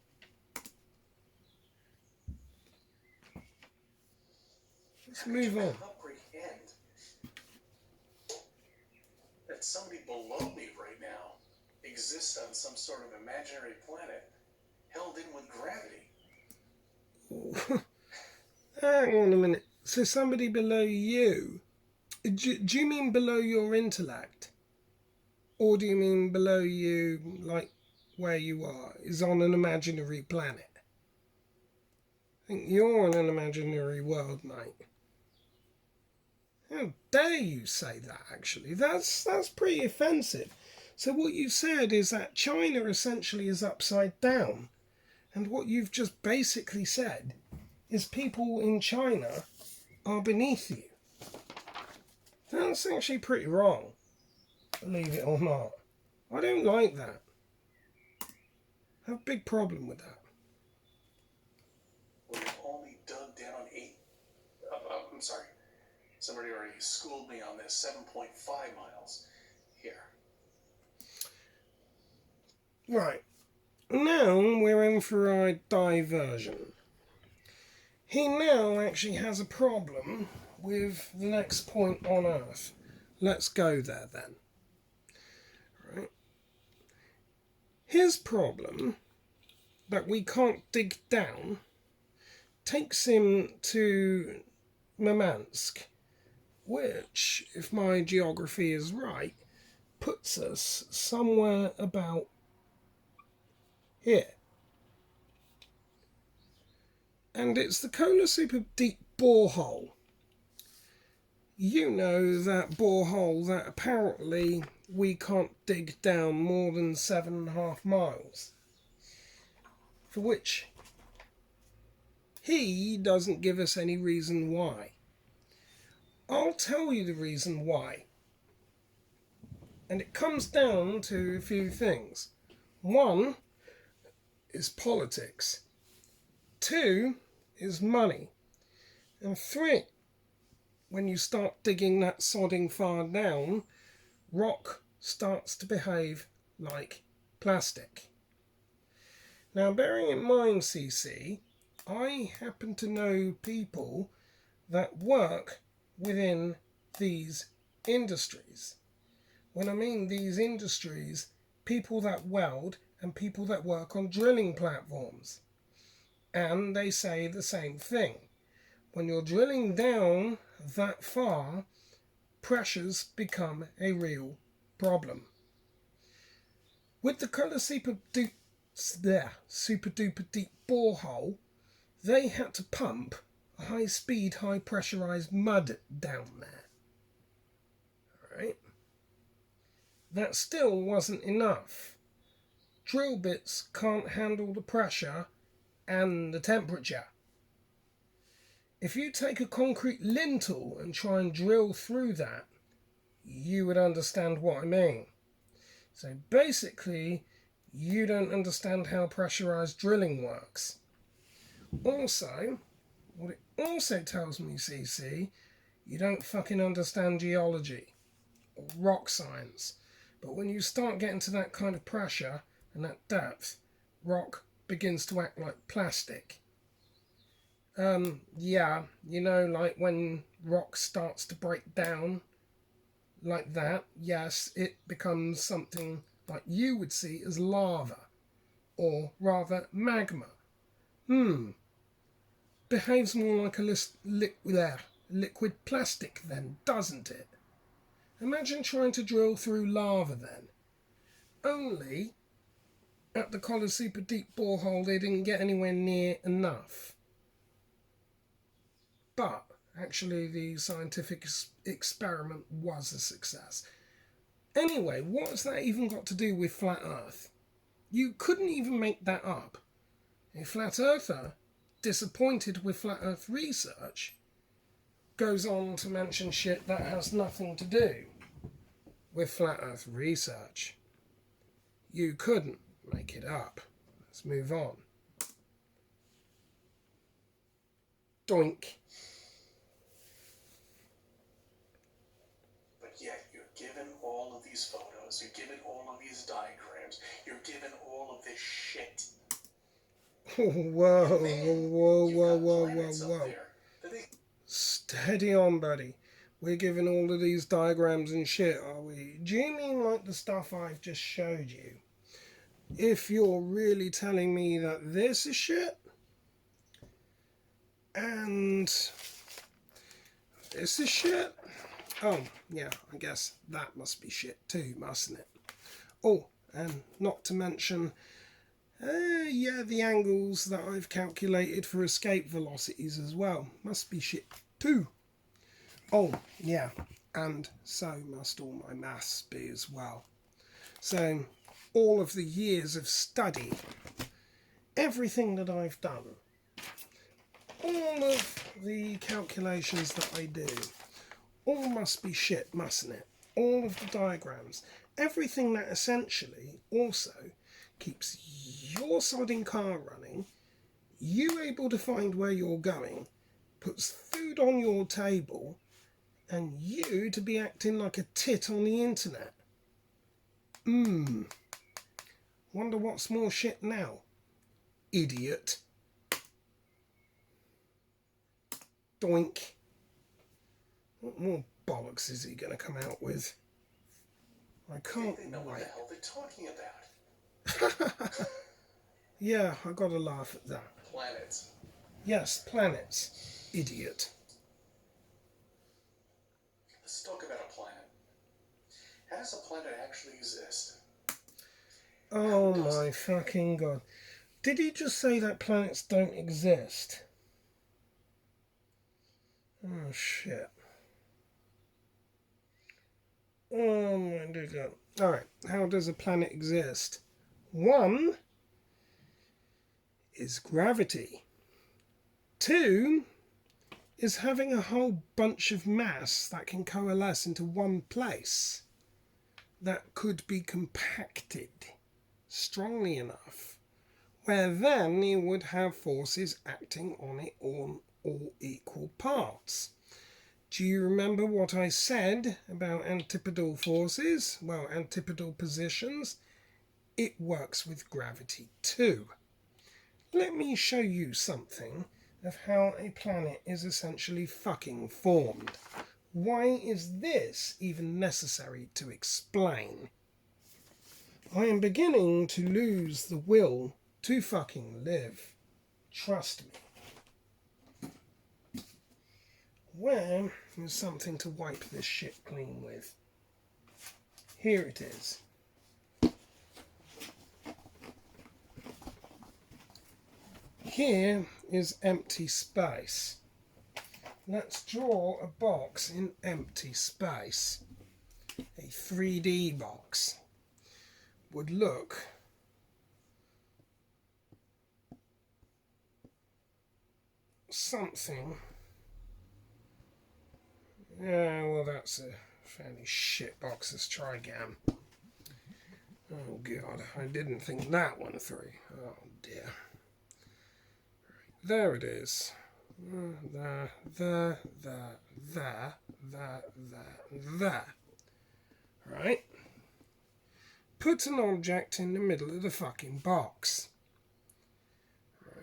Let's move on. That somebody below me right now exists on some sort of imaginary planet held in with gravity. Hang on a minute. So somebody below you? Do you mean below your intellect? Or do you mean below you, like where you are, is on an imaginary planet? I think you're in an imaginary world, mate. How dare you say that, actually? That's pretty offensive. So what you said is that China essentially is upside down. And what you've just basically said is people in China are beneath you. That's actually pretty wrong, believe it or not. I don't like that. I have a big problem with that. We've only dug down I'm sorry. Somebody already schooled me on this. 7.5 miles here. Right. Now we're in for a diversion. He now actually has a problem with the next point on Earth. Let's go there then. Right. His problem, that we can't dig down, takes him to Murmansk, which, if my geography is right, puts us somewhere about here. And it's the Kola Super Deep borehole. You know that borehole that apparently we can't dig down more than 7.5 miles. For which he doesn't give us any reason why. I'll tell you the reason why. And it comes down to a few things. One is politics. 2 is money. And 3, when you start digging that sodding far down, rock starts to behave like plastic. Now, bearing in mind, CC, I happen to know people that work within these industries. When I mean these industries, people that weld and people that work on drilling platforms. And they say the same thing. When you're drilling down that far, pressures become a real problem. With the Kola super duper deep borehole, they had to pump a high-speed, high-pressurized mud down there. Alright? That still wasn't enough. Drill bits can't handle the pressure and the temperature. If you take a concrete lintel and try and drill through that, you would understand what I mean. So basically, You don't understand how pressurized drilling works. Also, what it also tells me, CC, you don't fucking understand geology or rock science. But when you start getting to that kind of pressure and that depth, rock begins to act like plastic. Yeah, you know, like when rock starts to break down like that, yes, it becomes something like you would see as lava, or rather magma. Behaves more like a liquid plastic then, doesn't it? Imagine trying to drill through lava then. Only, at the Collar Super Deep borehole they didn't get anywhere near enough. But, actually the scientific experiment was a success. Anyway, what has that even got to do with Flat Earth? You couldn't even make that up. A Flat Earther, disappointed with Flat Earth research, goes on to mention shit that has nothing to do with Flat Earth research. You couldn't make it up. Let's move on. Doink. But yet you're given all of these photos, you're given all of these diagrams, you're given all of this shit. Whoa. Steady on, buddy. We're giving all of these diagrams and shit, are we? Do you mean like the stuff I've just showed you? If you're really telling me that this is shit, and this is shit, oh, yeah, I guess that must be shit too, mustn't it? Oh, and not to mention, yeah, the angles that I've calculated for escape velocities as well must be shit too. Oh, yeah, and so must all my maths be as well. So, all of the years of study, everything that I've done, all of the calculations that I do, all must be shit, mustn't it? All of the diagrams, everything that essentially also keeps your sodding car running, you able to find where you're going, puts food on your table, and you to be acting like a tit on the internet. Wonder what's more shit now? Idiot. Doink. What more bollocks is he going to come out with? I can't They know what wait. the hell they're talking about. Yeah, I gotta laugh at that. Planets. Yes, planets. Idiot. Let's talk about a planet. How does a planet actually exist? Oh my fucking god. Did he just say that planets don't exist? Oh shit. Oh my dear god. Alright, how does a planet exist? One is gravity. Two is having a whole bunch of mass that can coalesce into one place that could be compacted strongly enough where then you would have forces acting on it on all equal parts. Do you remember what I said about antipodal forces? Well, antipodal positions. It works with gravity too. Let me show you something of how a planet is essentially fucking formed. Why is this even necessary to explain? I am beginning to lose the will to fucking live. Trust me. Where is something to wipe this shit clean with? Here it is. Here is empty space. Let's draw a box in empty space. A 3D box would look something. Yeah, well, that's a fairly shit box. Let's try again. Oh God, I didn't think that one through. Oh dear. There it is. There. Right? Put an object in the middle of the fucking box.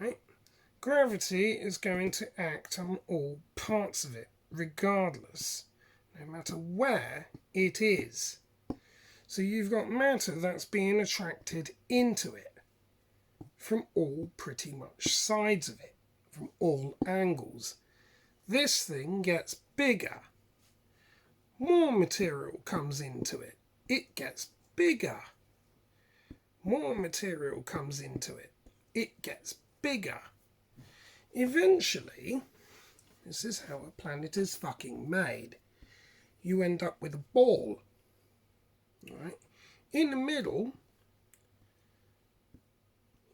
Right? Gravity is going to act on all parts of it, regardless, no matter where it is. So you've got matter that's being attracted into it from all pretty much sides of it, from all angles. This thing gets bigger. More material comes into it. It gets bigger. More material comes into it. It gets bigger. Eventually, this is how a planet is fucking made. You end up with a ball. Right? In the middle,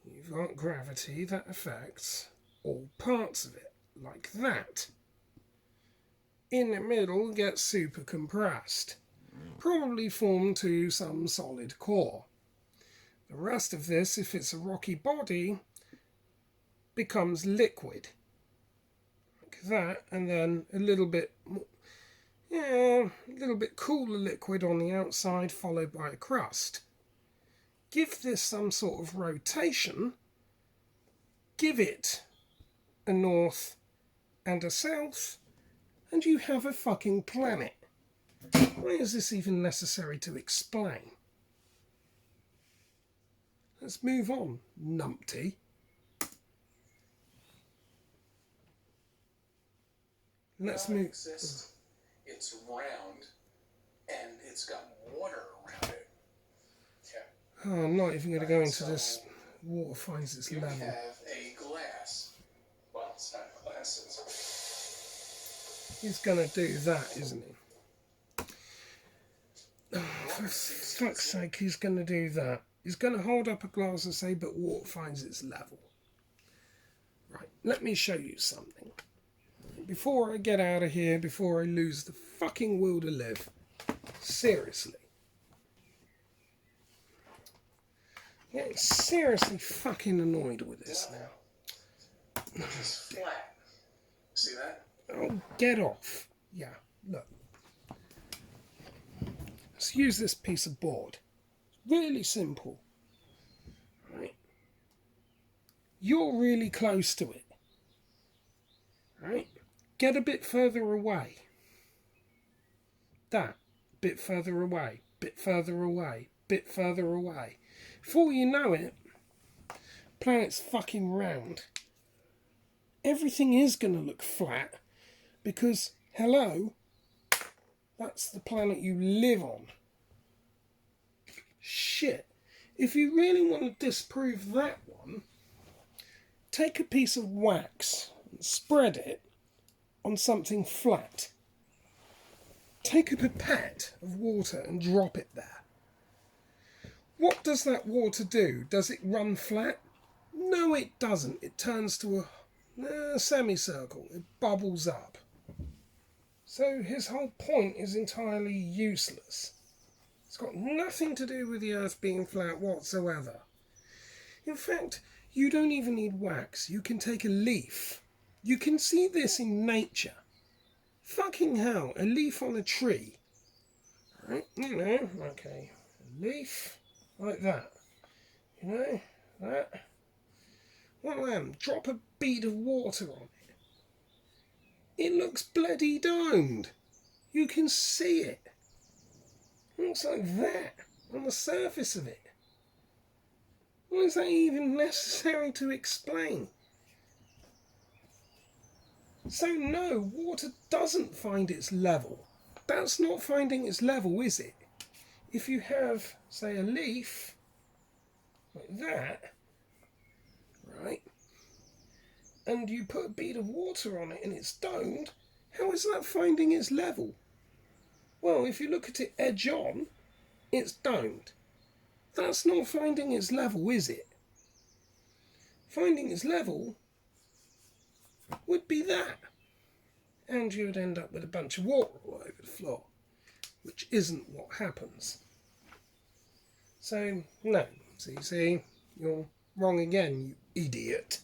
you've got gravity that affects all parts of it, like that. In the middle gets super compressed, probably formed to some solid core. The rest of this, if it's a rocky body, becomes liquid, like that, and then a little bit cooler liquid on the outside, followed by a crust. Give this some sort of rotation, give it a north and a south, and you have a fucking planet. Why is this even necessary to explain? Let's move on, numpty. Let's move. It's round, and it's got water around it. Yeah. Oh, I'm not even going to go into this. Water finds its level. You have a glass. Well, it's not glass. He's going to do that, isn't he? Oh, for fuck's sake, he's going to do that. He's going to hold up a glass and say, but water finds its level. Right, let me show you something. Before I get out of here, before I lose the fucking will to live. Seriously. I'm getting seriously fucking annoyed with this now. It's flat. See that? Oh, get off. Yeah, look. Let's use this piece of board. Really simple. Right? You're really close to it. Right? Get a bit further away. That. Bit further away. Bit further away. Bit further away. Before you know it, planet's fucking round. Everything is going to look flat because, hello, that's the planet you live on. Shit. If you really want to disprove that one, take a piece of wax and spread it on something flat. Take a pipette of water and drop it there. What does that water do? Does it run flat? No, it doesn't. It turns to a semicircle. It bubbles up. So his whole point is entirely useless. It's got nothing to do with the Earth being flat whatsoever. In fact, you don't even need wax. You can take a leaf. You can see this in nature. Fucking hell, a leaf on a tree. Right, you know, okay. A leaf, like that. You know, that. One of them, drop a bead of water on it. It looks bloody domed. You can see it. It looks like that on the surface of it. Why is that even necessary to explain? So no, water doesn't find its level. That's not finding its level, is it? If you have, say, a leaf, like that, right, and you put a bead of water on it and it's domed, how is that finding its level? Well, if you look at it edge on, it's domed. That's not finding its level, is it? Finding its level would be that. And you would end up with a bunch of water all over the floor, which isn't what happens. So, no. See, you're wrong again, you idiot.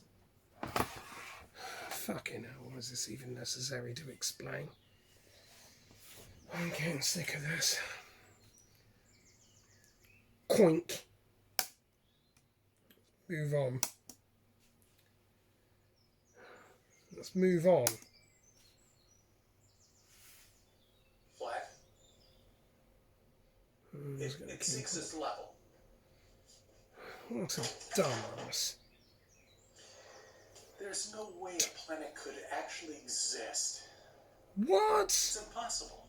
Fucking hell, was this even necessary to explain? I'm getting sick of this. Coink. Move on. Let's move on. Flat. It sinks its level. What a dumbass. There's no way a planet could actually exist. What? It's impossible.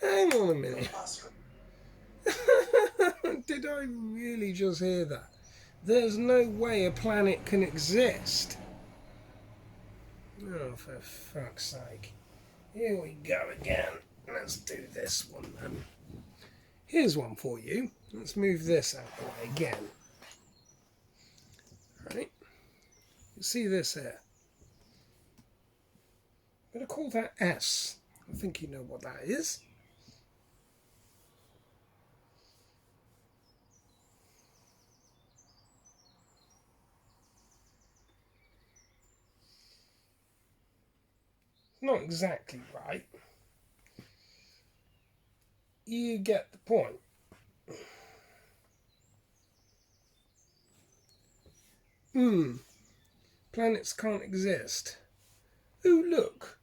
Hang on a minute. Impossible. Did I really just hear that? There's no way a planet can exist. Oh, for fuck's sake. Here we go again. Let's do this one then. Here's one for you. Let's move this out of the way again. Right. You see this here? I'm going to call that S. I think you know what that is. Not exactly right. You get the point. Planets can't exist. Ooh, look.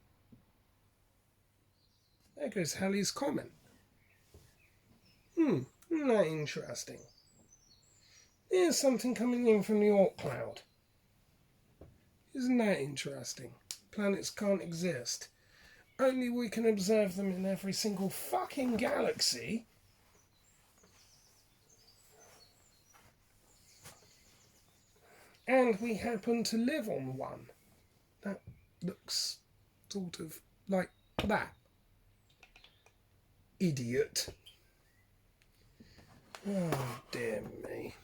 There goes Halley's comment. Isn't that interesting? There's something coming in from the Oort cloud. Isn't that interesting? Planets can't exist. Only we can observe them in every single fucking galaxy. And we happen to live on one. That looks sort of like that. Idiot. Oh, dear me.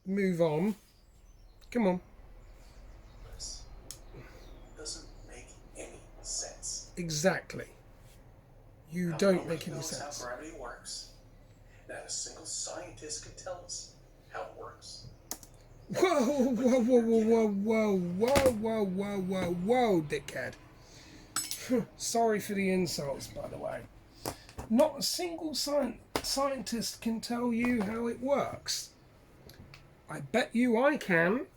Move on. Come on. This doesn't make any sense. Exactly. You don't make any sense. How gravity works. Not a single scientist can tell us how it works. Whoa, dickhead. Sorry for the insults, by the way. Not a single scientist can tell you how it works. I bet you I can.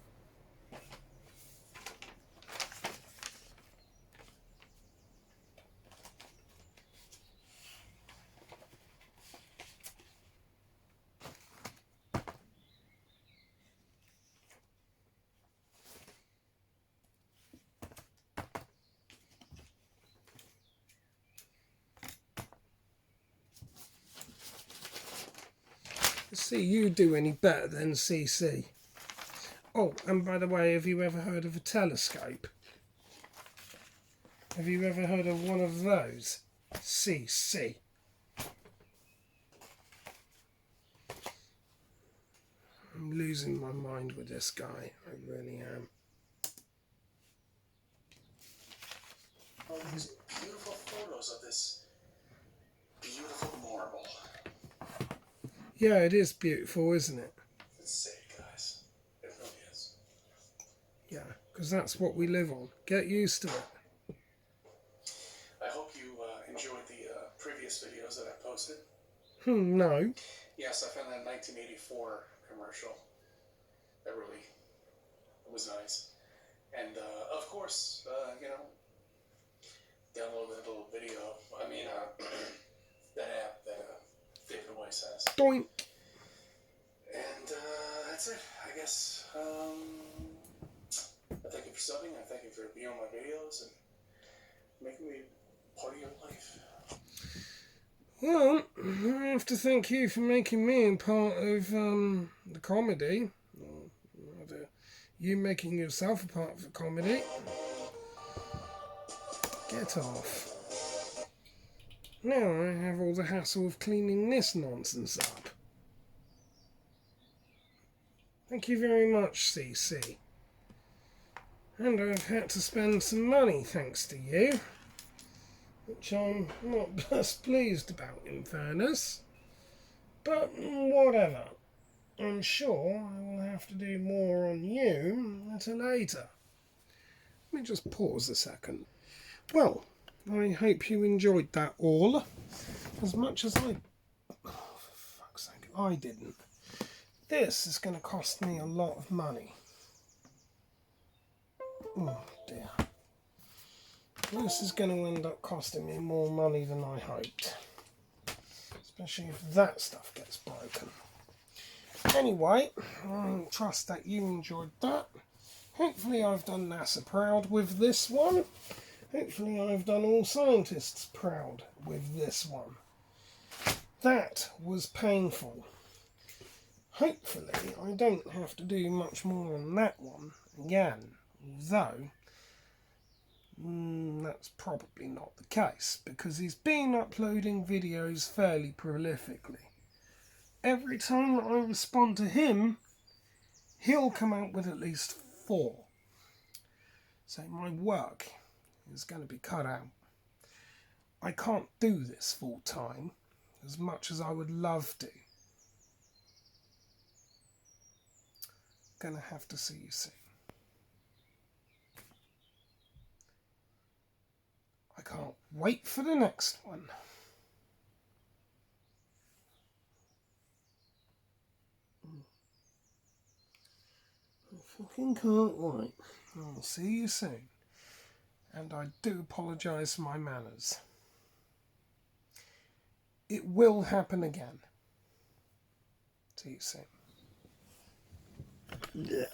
Let's see you do any better than CC. Oh, and by the way, have you ever heard of a telescope? Have you ever heard of one of those? CC. I'm losing my mind with this guy. I really am. All these beautiful photos of this beautiful marble. Yeah, it is beautiful, isn't it? It's sick, guys. It really is. Yeah, because that's what we live on. Get used to it. I hope you enjoyed the previous videos that I posted. No. Yes, I found that 1984 commercial. That really was nice. And, of course, download that little video. That app that David Weiss has. Doink. And that's it, I guess. I thank you for subbing. I thank you for being on my videos and making me part of your life. Well, I have to thank you for making me a part of the comedy. Or rather, you making yourself a part of the comedy. Get off. Now I have all the hassle of cleaning this nonsense up. Thank you very much, CC. And I've had to spend some money thanks to you. which I'm not best pleased about in fairness. But whatever. I'm sure I will have to do more on you at a later. Let me just pause a second. Well, I hope you enjoyed that all as much as I... Oh, for fuck's sake, I didn't. This is going to cost me a lot of money. Oh dear. This is going to end up costing me more money than I hoped. Especially if that stuff gets broken. Anyway, I trust that you enjoyed that. Hopefully I've done NASA proud with this one. Hopefully I've done all scientists proud with this one. That was painful. Hopefully I don't have to do much more on that one again, although that's probably not the case because he's been uploading videos fairly prolifically. Every time that I respond to him, he'll come out with at least 4. So my work is going to be cut out. I can't do this full time as much as I would love to. Gonna have to see you soon. I can't wait for the next one. I fucking can't wait. I'll see you soon. And I do apologise for my manners. It will happen again. See you soon. Yeah.